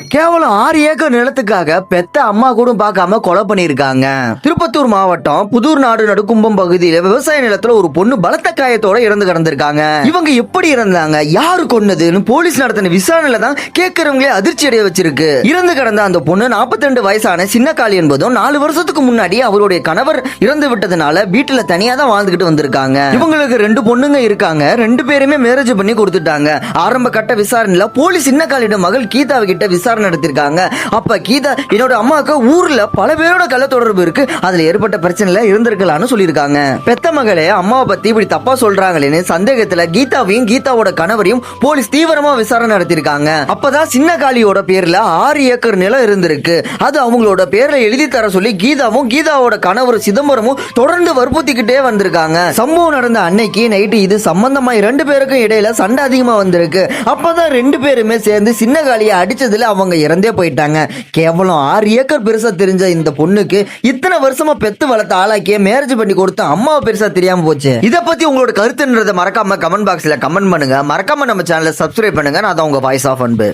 கேவலம் 6 ஏக்கர் நிலத்துக்காக பெத்த அம்மா கூட பார்க்காம கொலை பண்ணிருக்காங்க. திருப்பத்தூர் மாவட்டம் புதூர் நாடு நடுக்கும்பம் பகுதியில விவசாய நிலத்துல ஒரு பொண்ணு பலத்த காயத்தோட இறந்து கிடந்திருக்காங்க. இவங்க எப்படி இறந்தாங்க, யாரு கொன்னதுன்னு போலீஸ் நடத்தின விசாரணையில தான் கேட்கறவங்களே அதிர்ச்சி அடைய வச்சிருக்கு. இறந்து கிடந்த அந்த பொண்ணு 42 வயசான சின்னக்காளி என்பதும் 4 வருஷத்துக்கு முன்னாடி அவருடைய கணவர் இறந்து விட்டதுனால வீட்டுல தனியா தான் வாழ்ந்துகிட்டு வந்திருக்காங்க. இவங்களுக்கு 2 பொண்ணுங்க இருக்காங்க. 2 பேருமே மேரேஜ் பண்ணி கொடுத்துட்டாங்க. ஆரம்ப கட்ட விசாரணையில போலீஸ் சின்னக்காளியோட மகள் கீதாவை கிட்ட விசாரணை நடத்திருக்காங்க. அப்ப கீதா என்னோட அம்மாவுக்கு ஊர்ல பல பேரோட கள்ள தொடர்பு இருக்கு, அதுல ஏற்பட்ட பிரச்சனைல இருந்திருக்கலாம்னு சொல்லியிருக்காங்க. பெத்த மகளே அம்மாவை பத்தி இப்படி தப்பா சொல்றாங்களேன்னு சந்தேகத்துல கீதாவையும் கீதாவோட கணவரையும் போலீஸ் தீவிரமா விசாரணை நடத்திருக்காங்க. அப்பதான் சின்னக்காளியோட பேர்ல 6 ஏக்கர் நிலம் இருந்திருக்கு, அது அவங்களோட பேர்ல எழுதி தர சொல்லி கீதாவும் கீதாவோட கணவர் சிதம்பரமும் தொடர்ந்து வற்புறுத்திக்கிட்டே வந்திருக்காங்க. சம்பவம் நடந்த அன்னைக்கு நைட்டு இது சம்பந்தமா 2 பேருக்கும் இடையில சண்டை அதிகமா வந்திருக்கு. அப்பதான் 2 பேருமே சேர்ந்து சின்னக்காளியை அடிச்சதுல அவங்க இறந்தே போயிட்டாங்க. கேவலம் 6 ஏக்கர் பெருசா தெரிஞ்ச இந்த பொண்ணுக்கு இத்தனை வருஷமா பெத்து வளர்த்த ஆளாக்கிய மேரேஜ் பண்ணி கொடுத்த அம்மாவை பெருசா தெரியாம போச்சு. இத பத்தி உங்களோட கருத்துன்றதை மறக்காம கமெண்ட் பாக்ஸ்ல கமெண்ட் பண்ணுங்க. மறக்காம நம்ம சேனலை சப்ஸ்கிரைப் பண்ணுங்க. நான் தான் உங்க வாய்ஸ் ஆஃப் அன்பு.